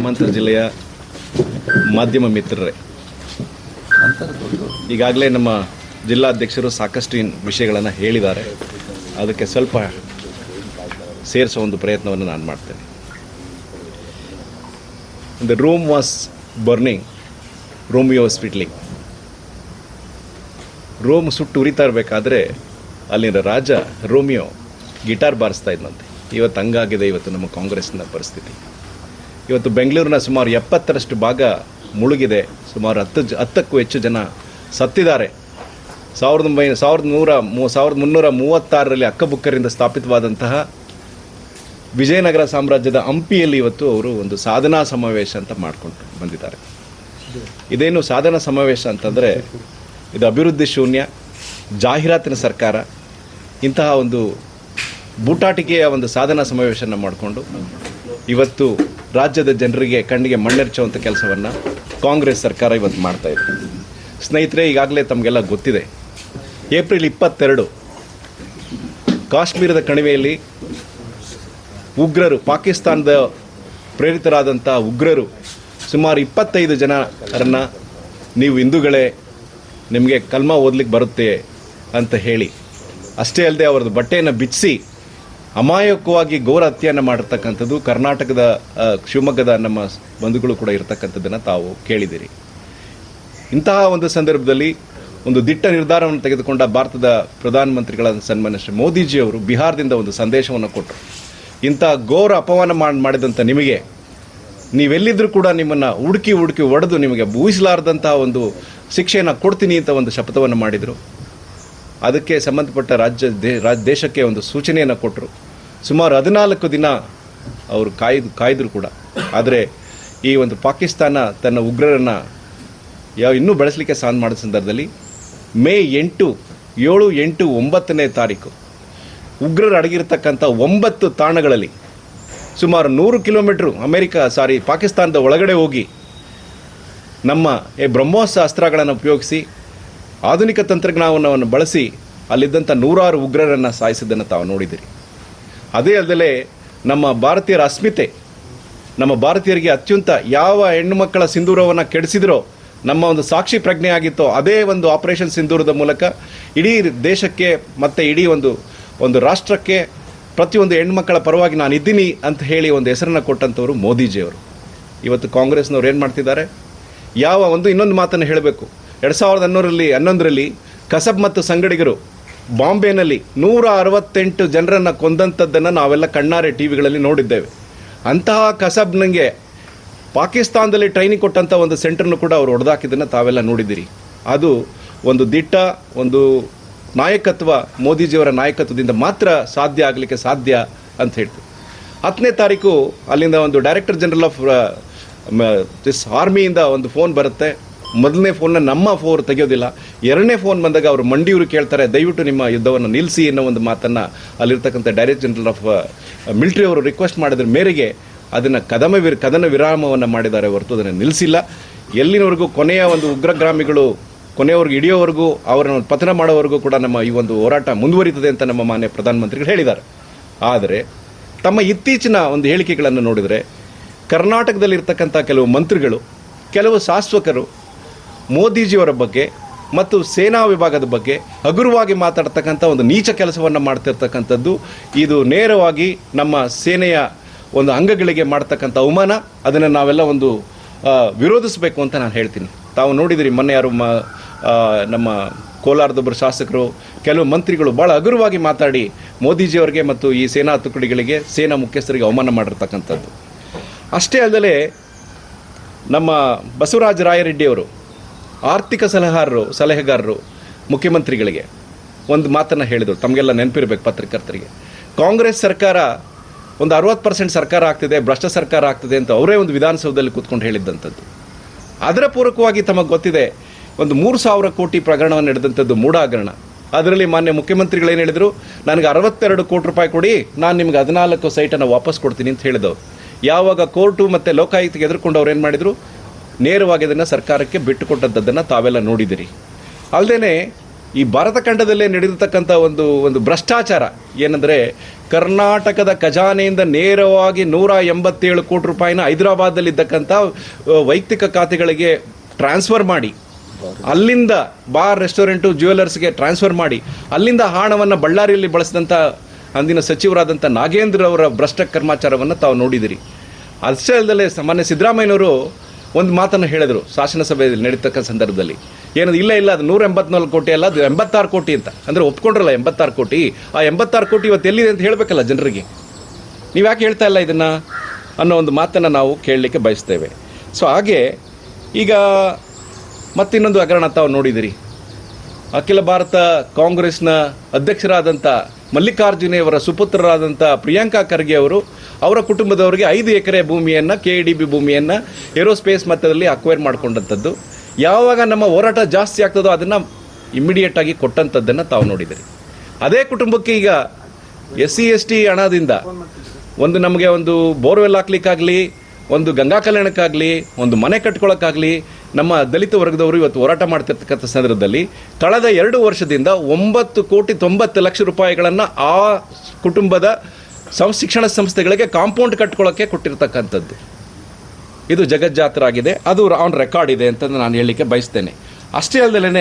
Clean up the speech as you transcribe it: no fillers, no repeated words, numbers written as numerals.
ಗ್ರಾಮಾಂತರ ಜಿಲ್ಲೆಯ ಮಾಧ್ಯಮ ಮಿತ್ರರೇ, ಈಗಾಗಲೇ ನಮ್ಮ ಜಿಲ್ಲಾಧ್ಯಕ್ಷರು ಸಾಕಷ್ಟು ವಿಷಯಗಳನ್ನು ಹೇಳಿದ್ದಾರೆ. ಅದಕ್ಕೆ ಸ್ವಲ್ಪ ಸೇರಿಸೋ ಒಂದು ಪ್ರಯತ್ನವನ್ನು ನಾನು ಮಾಡ್ತೇನೆ. The room was burning, Romeo was fiddling. Rome ಸುಟ್ಟು ಉರಿತಾ ಇರಬೇಕಾದ್ರೆ ಅಲ್ಲಿನ ರಾಜ ರೋಮಿಯೋ ಗಿಟಾರ್ ಬಾರಿಸ್ತಾ ಇದ್ದಂತೆ. ಇವತ್ತು ಹಂಗಾಗಿದೆ ಇವತ್ತು ನಮ್ಮ ಕಾಂಗ್ರೆಸ್ನ ಪರಿಸ್ಥಿತಿ. ಇವತ್ತು ಬೆಂಗಳೂರಿನ ಸುಮಾರು 70ರಷ್ಟು ಭಾಗ ಮುಳುಗಿದೆ. ಸುಮಾರು 10ಕ್ಕೂ ಹೆಚ್ಚು ಜನ ಸತ್ತಿದ್ದಾರೆ. 1336ರಲ್ಲಿ ಅಕ್ಕಬುಕ್ಕರಿಂದ ಸ್ಥಾಪಿತವಾದಂತಹ ವಿಜಯನಗರ ಸಾಮ್ರಾಜ್ಯದ ಹಂಪಿಯಲ್ಲಿ ಇವತ್ತು ಅವರು ಒಂದು ಸಾಧನಾ ಸಮಾವೇಶ ಅಂತ ಮಾಡಿಕೊಂಡು ಬಂದಿದ್ದಾರೆ. ಇದೇನು ಸಾಧನಾ ಸಮಾವೇಶ ಅಂತಂದರೆ ಇದು ಅಭಿವೃದ್ಧಿ ಶೂನ್ಯ, ಜಾಹೀರಾತಿನ ಸರ್ಕಾರ, ಇಂತಹ ಒಂದು ಬೂಟಾಟಿಕೆಯ ಒಂದು ಸಾಧನಾ ಸಮಾವೇಶನ ಮಾಡಿಕೊಂಡು ಇವತ್ತು ರಾಜ್ಯದ ಜನರಿಗೆ ಕಣ್ಣಿಗೆ ಮಣ್ಣೆರಚುವಂಥ ಕೆಲಸವನ್ನು ಕಾಂಗ್ರೆಸ್ ಸರ್ಕಾರ ಇವತ್ತು ಮಾಡ್ತಾಯಿದೆ. ಸ್ನೇಹಿತರೆ, ಈಗಾಗಲೇ ತಮಗೆಲ್ಲ ಗೊತ್ತಿದೆ, ಏಪ್ರಿಲ್ 22 ಕಾಶ್ಮೀರದ ಕಣಿವೆಯಲ್ಲಿ ಉಗ್ರರು, ಪಾಕಿಸ್ತಾನದ ಪ್ರೇರಿತರಾದಂಥ ಉಗ್ರರು ಸುಮಾರು 25 ಜನರನ್ನು ನೀವು ಹಿಂದೂಗಳೇ, ನಿಮಗೆ ಕಲ್ಮಾ ಓದಲಿಕ್ಕೆ ಬರುತ್ತೆ ಅಂತ ಹೇಳಿ, ಅಷ್ಟೇ ಅಲ್ಲದೆ ಅವರದ್ದು ಬಟ್ಟೆಯನ್ನು ಬಿಚ್ಚಿಸಿ ಅಮಾಯಕವಾಗಿ ಘೋರ ಹತ್ಯೆಯನ್ನು ಮಾಡಿರ್ತಕ್ಕಂಥದ್ದು ಕರ್ನಾಟಕದ ಶಿವಮೊಗ್ಗದ ನಮ್ಮ ಬಂಧುಗಳು ಕೂಡ ಇರತಕ್ಕಂಥದ್ದನ್ನು ತಾವು ಕೇಳಿದ್ದೀರಿ. ಇಂತಹ ಒಂದು ಸಂದರ್ಭದಲ್ಲಿ ಒಂದು ದಿಟ್ಟ ನಿರ್ಧಾರವನ್ನು ತೆಗೆದುಕೊಂಡ ಭಾರತದ ಪ್ರಧಾನಮಂತ್ರಿಗಳಾದ ಸನ್ಮಾನ್ಯ ಶ್ರೀ ಮೋದಿಜಿಯವರು ಬಿಹಾರದಿಂದ ಒಂದು ಸಂದೇಶವನ್ನು ಕೊಟ್ಟರು. ಇಂಥ ಘೋರ ಅಪಮಾನ ಮಾಡಿದಂಥ ನಿಮಗೆ, ನೀವೆಲ್ಲಿದ್ದರೂ ಕೂಡ ನಿಮ್ಮನ್ನು ಹುಡುಕಿ ಹೊಡೆದು ನಿಮಗೆ ಊಹಿಸಲಾರದಂತಹ ಒಂದು ಶಿಕ್ಷೆಯನ್ನು ಕೊಡ್ತೀನಿ ಅಂತ ಒಂದು ಶಪಥವನ್ನು ಮಾಡಿದರು. ಅದಕ್ಕೆ ಸಂಬಂಧಪಟ್ಟ ದೇಶಕ್ಕೆ ಒಂದು ಸೂಚನೆಯನ್ನು ಕೊಟ್ಟರು. ಸುಮಾರು 14 ದಿನ ಅವರು ಕಾಯ್ದರು ಕೂಡ. ಆದರೆ ಈ ಒಂದು ಪಾಕಿಸ್ತಾನ ತನ್ನ ಉಗ್ರರನ್ನು ಇನ್ನೂ ಬೆಳೆಸಲಿಕ್ಕೆ ಸಾಧ್ಯ ಮಾಡಿದ ಸಂದರ್ಭದಲ್ಲಿ ಮೇ 8, 7, 8, 9ನೇ ತಾರೀಕು ಉಗ್ರರು ಅಡಗಿರ್ತಕ್ಕಂಥ 9 ತಾಣಗಳಲ್ಲಿ ಸುಮಾರು 100 ಕಿಲೋಮೀಟ್ರು ಪಾಕಿಸ್ತಾನದ ಒಳಗಡೆ ಹೋಗಿ ನಮ್ಮ ಬ್ರಹ್ಮೋಸ್ ಅಸ್ತ್ರಗಳನ್ನು ಉಪಯೋಗಿಸಿ ಆಧುನಿಕ ತಂತ್ರಜ್ಞಾನವನ್ನು ಬಳಸಿ ಅಲ್ಲಿದ್ದಂಥ 100 ಉಗ್ರರನ್ನು ಸಾಯಿಸಿದ್ದನ್ನು ತಾವು ನೋಡಿದಿರಿ. ಅದೇ ಅಲ್ಲದೆ ನಮ್ಮ ಭಾರತೀಯರ ಅಸ್ಮಿತೆ, ನಮ್ಮ ಭಾರತೀಯರಿಗೆ ಅತ್ಯಂತ ಯಾವ ಹೆಣ್ಣುಮಕ್ಕಳ ಸಿಂಧೂರವನ್ನು ಕೆಡಿಸಿದ್ರೋ, ನಮ್ಮ ಒಂದು ಸಾಕ್ಷಿ ಪ್ರಜ್ಞೆ ಆಗಿತ್ತೋ, ಅದೇ ಒಂದು ಆಪರೇಷನ್ ಸಿಂಧೂರದ ಮೂಲಕ ಇಡೀ ದೇಶಕ್ಕೆ ಮತ್ತು ಇಡೀ ಒಂದು ರಾಷ್ಟ್ರಕ್ಕೆ ಪ್ರತಿಯೊಂದು ಹೆಣ್ಮಕ್ಕಳ ಪರವಾಗಿ ನಾನು ಇದ್ದೀನಿ ಅಂತ ಹೇಳಿ ಒಂದು ಹೆಸರನ್ನು ಕೊಟ್ಟಂಥವರು ಮೋದಿಜಿಯವರು. ಇವತ್ತು ಕಾಂಗ್ರೆಸ್ನವ್ರು ಏನು ಮಾಡ್ತಿದ್ದಾರೆ? ಇನ್ನೊಂದು ಮಾತನ್ನು ಹೇಳಬೇಕು. 2011ರಲ್ಲಿ ಕಸಬ್ ಮತ್ತು ಸಂಗಡಿಗರು ಬಾಂಬೆನಲ್ಲಿ 168 ಜನರನ್ನು ಕೊಂದಂಥದ್ದನ್ನು ನಾವೆಲ್ಲ ಕಣ್ಣಾರೆ ಟಿವಿಗಳಲ್ಲಿ ನೋಡಿದ್ದೇವೆ. ಅಂತಹ ಕಸಬ್ನಿಗೆ ಪಾಕಿಸ್ತಾನದಲ್ಲಿ ಟ್ರೈನಿಂಗ್ ಕೊಟ್ಟಂಥ ಒಂದು ಸೆಂಟರ್ನು ಕೂಡ ಅವರು ಹೊಡೆದಾಕಿದ್ದನ್ನು ತಾವೆಲ್ಲ ನೋಡಿದ್ದೀರಿ. ಅದು ಒಂದು ದಿಟ್ಟ ಒಂದು ನಾಯಕತ್ವ, ಮೋದಿಜಿಯವರ ನಾಯಕತ್ವದಿಂದ ಮಾತ್ರ ಸಾಧ್ಯ ಅಂತ ಹೇಳ್ತೀವಿ. 10ನೇ ತಾರೀಕು ಅಲ್ಲಿಂದ ಒಂದು ಡೈರೆಕ್ಟರ್ ಜನರಲ್ ಆಫ್ ದಿಸ್ ಆರ್ಮಿಯಿಂದ ಒಂದು ಫೋನ್ ಬರುತ್ತೆ. ಮೊದಲನೇ ಫೋನ್ನ ನಮ್ಮ ಫೋನ್ ತೆಗೆಯೋದಿಲ್ಲ. 2ನೇ ಫೋನ್ ಬಂದಾಗ ಅವರು ಮಂಡಿಯವರು ಕೇಳ್ತಾರೆ, ದಯವಿಟ್ಟು ನಿಮ್ಮ ಯುದ್ಧವನ್ನು ನಿಲ್ಲಿಸಿ ಅನ್ನೋ ಒಂದು ಮಾತನ್ನು ಅಲ್ಲಿರ್ತಕ್ಕಂಥ ಡೈರೆಕ್ಟರ್ ಜನರಲ್ ಆಫ್ ಮಿಲಿಟರಿ ಅವರು ರಿಕ್ವೆಸ್ಟ್ ಮಾಡಿದ್ರ ಮೇರೆಗೆ ಅದನ್ನು ಕದನ ವಿರಾಮವನ್ನು ಮಾಡಿದ್ದಾರೆ ಹೊರತು ಅದನ್ನು ನಿಲ್ಲಿಸಿಲ್ಲ. ಎಲ್ಲಿನವರೆಗೂ ಕೊನೆಯ ಒಂದು ಉಗ್ರಗಾಮಿಗಳು ಕೊನೆಯವರೆಗೂ ಹಿಡಿಯೋವರೆಗೂ, ಅವರನ್ನು ಪತನ ಮಾಡೋವರೆಗೂ ಕೂಡ ನಮ್ಮ ಈ ಒಂದು ಹೋರಾಟ ಮುಂದುವರಿತದೆ ಅಂತ ನಮ್ಮ ಮಾನ್ಯ ಪ್ರಧಾನಮಂತ್ರಿಗಳು ಹೇಳಿದ್ದಾರೆ. ಆದರೆ ತಮ್ಮ ಇತ್ತೀಚಿನ ಒಂದು ಹೇಳಿಕೆಗಳನ್ನು ನೋಡಿದರೆ ಕರ್ನಾಟಕದಲ್ಲಿರ್ತಕ್ಕಂಥ ಕೆಲವು ಮಂತ್ರಿಗಳು, ಕೆಲವು ಶಾಸಕರು ಮೋದಿಜಿಯವರ ಬಗ್ಗೆ ಮತ್ತು ಸೇನಾ ವಿಭಾಗದ ಬಗ್ಗೆ ಹಗುರವಾಗಿ ಮಾತಾಡ್ತಕ್ಕಂಥ ಒಂದು ನೀಚ ಕೆಲಸವನ್ನು ಮಾಡ್ತಿರ್ತಕ್ಕಂಥದ್ದು, ಇದು ನೇರವಾಗಿ ನಮ್ಮ ಸೇನೆಯ ಒಂದು ಅಂಗಗಳಿಗೆ ಮಾಡ್ತಕ್ಕಂಥ ಅವಮಾನ. ಅದನ್ನು ನಾವೆಲ್ಲ ಒಂದು ವಿರೋಧಿಸಬೇಕು ಅಂತ ನಾನು ಹೇಳ್ತೀನಿ. ತಾವು ನೋಡಿದಿರಿ, ಮೊನ್ನೆ ಯಾರು ನಮ್ಮ ಕೋಲಾರದೊಬ್ಬರು ಶಾಸಕರು, ಕೆಲವು ಮಂತ್ರಿಗಳು ಭಾಳ ಹಗುರವಾಗಿ ಮಾತಾಡಿ ಮೋದಿಜಿಯವರಿಗೆ ಮತ್ತು ಈ ಸೇನಾ ತುಕಡಿಗಳಿಗೆ, ಸೇನಾ ಮುಖ್ಯಸ್ಥರಿಗೆ ಅವಮಾನ ಮಾಡಿರ್ತಕ್ಕಂಥದ್ದು. ಅಷ್ಟೇ ಅಲ್ಲದೆ ನಮ್ಮ ಬಸವರಾಜ ರಾಯರೆಡ್ಡಿಯವರು ಆರ್ಥಿಕ ಸಲಹೆಗಾರರು ಮುಖ್ಯಮಂತ್ರಿಗಳಿಗೆ ಒಂದು ಮಾತನ್ನು ಹೇಳಿದರು. ತಮಗೆಲ್ಲ ನೆನಪಿರಬೇಕು ಪತ್ರಕರ್ತರಿಗೆ. ಕಾಂಗ್ರೆಸ್ ಸರ್ಕಾರ ಒಂದು 60% ಸರ್ಕಾರ ಆಗ್ತಿದೆ, ಭ್ರಷ್ಟ ಸರ್ಕಾರ ಆಗ್ತಿದೆ ಅಂತ ಅವರೇ ಒಂದು ವಿಧಾನಸೌಧದಲ್ಲಿ ಕೂತ್ಕೊಂಡು ಹೇಳಿದ್ದಂಥದ್ದು. ಅದರ ಪೂರಕವಾಗಿ ತಮಗೆ ಗೊತ್ತಿದೆ, ಒಂದು 3,000 ಕೋಟಿ ಪ್ರಕರಣವನ್ನು ನಡೆದಂಥದ್ದು ಮೂಢ ಹಗರಣ. ಅದರಲ್ಲಿ ಮಾನ್ಯ ಮುಖ್ಯಮಂತ್ರಿಗಳು ಏನು ಹೇಳಿದರು, ನನಗೆ 62 ಕೋಟಿ ರೂಪಾಯಿ ಕೊಡಿ, ನಾನು ನಿಮ್ಗೆ 14 ಸೈಟನ್ನು ವಾಪಸ್ ಕೊಡ್ತೀನಿ ಅಂತ ಹೇಳಿದವರು. ಯಾವಾಗ ಕೋರ್ಟು ಮತ್ತು ಲೋಕಾಯುಕ್ತಗೆ ಎದುರ್ಕೊಂಡು ಅವ್ರು ಏನು ಮಾಡಿದರು, ನೇರವಾಗಿ ಅದನ್ನು ಸರ್ಕಾರಕ್ಕೆ ಬಿಟ್ಟುಕೊಟ್ಟದ್ದನ್ನು ತಾವೆಲ್ಲ ನೋಡಿದಿರಿ. ಅಲ್ಲದೆ ಈ ಭಾರತ ಖಂಡದಲ್ಲೇ ನಡೆದಿರ್ತಕ್ಕಂಥ ಒಂದು ಭ್ರಷ್ಟಾಚಾರ ಏನಂದರೆ, ಕರ್ನಾಟಕದ ಖಜಾನೆಯಿಂದ ನೇರವಾಗಿ 187 ಕೋಟಿ ರೂಪಾಯಿನ ಹೈದರಾಬಾದಲ್ಲಿದ್ದಕ್ಕಂಥ ವೈಯಕ್ತಿಕ ಖಾತೆಗಳಿಗೆ ಟ್ರಾನ್ಸ್ಫರ್ ಮಾಡಿ, ಅಲ್ಲಿಂದ ಬಾರ್, ರೆಸ್ಟೋರೆಂಟು, ಜ್ಯುವೆಲರ್ಸ್ಗೆ ಟ್ರಾನ್ಸ್ಫರ್ ಮಾಡಿ, ಅಲ್ಲಿಂದ ಹಣವನ್ನು ಬಳ್ಳಾರಿಯಲ್ಲಿ ಬಳಸಿದಂಥ ಅಂದಿನ ಸಚಿವರಾದಂಥ ನಾಗೇಂದ್ರ ಅವರ ಭ್ರಷ್ಟ ಕರ್ಮಾಚಾರವನ್ನು ತಾವು ನೋಡಿದಿರಿ. ಅಷ್ಟೇ ಅಲ್ಲದೆ ಮಾನ್ಯ ಸಿದ್ದರಾಮಯ್ಯನವರು ಒಂದು ಮಾತನ್ನು ಹೇಳಿದರು ಶಾಸನಸಭೆಯಲ್ಲಿ ನಡೀತಕ್ಕ ಸಂದರ್ಭದಲ್ಲಿ. ಏನದು, ಇಲ್ಲ ಅದು 184 ಕೋಟಿ ಅಲ್ಲ, ಅದು 86 ಕೋಟಿ ಅಂತ. ಅಂದರೆ ಒಪ್ಕೊಂಡ್ರಲ್ಲ 86 ಕೋಟಿ. ಆ 86 ಕೋಟಿ ಇವತ್ತು ಎಲ್ಲಿದೆ ಅಂತ ಹೇಳಬೇಕಲ್ಲ ಜನರಿಗೆ. ನೀವು ಯಾಕೆ ಹೇಳ್ತಾ ಇಲ್ಲ ಇದನ್ನು ಅನ್ನೋ ಒಂದು ಮಾತನ್ನು ನಾವು ಕೇಳಲಿಕ್ಕೆ ಬಯಸ್ತೇವೆ. ಸೊ ಹಾಗೆ ಈಗ ಮತ್ತಿನ್ನೊಂದು ಹಗರಣ ತಾವು ನೋಡಿದಿರಿ. ಅಖಿಲ ಭಾರತ ಕಾಂಗ್ರೆಸ್ನ ಅಧ್ಯಕ್ಷರಾದಂಥ ಮಲ್ಲಿಕಾರ್ಜುನೆಯವರ ಸುಪುತ್ರರಾದಂಥ ಪ್ರಿಯಾಂಕಾ ಖರ್ಗೆ ಅವರು ಅವರ ಕುಟುಂಬದವರಿಗೆ 5 ಎಕರೆ ಭೂಮಿಯನ್ನು, KDB ಭೂಮಿಯನ್ನು ಏರೋಸ್ಪೇಸ್ ಮಟ್ಟದಲ್ಲಿ ಅಕ್ವೈರ್ ಮಾಡಿಕೊಂಡಂಥದ್ದು. ಯಾವಾಗ ನಮ್ಮ ಹೋರಾಟ ಜಾಸ್ತಿ ಆಗ್ತದೋ ಅದನ್ನು ಇಮ್ಮಿಡಿಯೇಟಾಗಿ ಕೊಟ್ಟಂಥದ್ದನ್ನು ತಾವು ನೋಡಿದಿರಿ. ಅದೇ ಕುಟುಂಬಕ್ಕೆ ಈಗ SC/ST ಹಣದಿಂದ ನಮಗೆ ಒಂದು ಬೋರ್ವೆಲ್ ಹಾಕ್ಲಿಕ್ಕಾಗಲಿ, ಒಂದು ಗಂಗಾ ಕಲ್ಯಾಣಕ್ಕಾಗಲಿ, ಒಂದು ಮನೆ ಕಟ್ಕೊಳ್ಳೋಕ್ಕಾಗಲಿ ನಮ್ಮ ದಲಿತ ವರ್ಗದವರು ಇವತ್ತು ಹೋರಾಟ ಮಾಡ್ತಿರ್ತಕ್ಕಂಥ ಸಂದರ್ಭದಲ್ಲಿ ಕಳೆದ 2 ವರ್ಷದಿಂದ 9,90,00,000 ರೂಪಾಯಿಗಳನ್ನು ಆ ಕುಟುಂಬದ ಶಿಕ್ಷಣ ಸಂಸ್ಥೆಗಳಿಗೆ ಕಾಂಪೌಂಡ್ ಕಟ್ಕೊಳ್ಳೋಕ್ಕೆ ಕೊಟ್ಟಿರ್ತಕ್ಕಂಥದ್ದು. ಇದು ಜಗಜ್ಜಾತರ ಆಗಿದೆ, ಅದು ಆನ್ ರೆಕಾರ್ಡ್ ಇದೆ ಅಂತ ನಾನು ಹೇಳಲಿಕ್ಕೆ ಬಯಸ್ತೇನೆ. ಅಷ್ಟೇ ಅಲ್ಲದೆ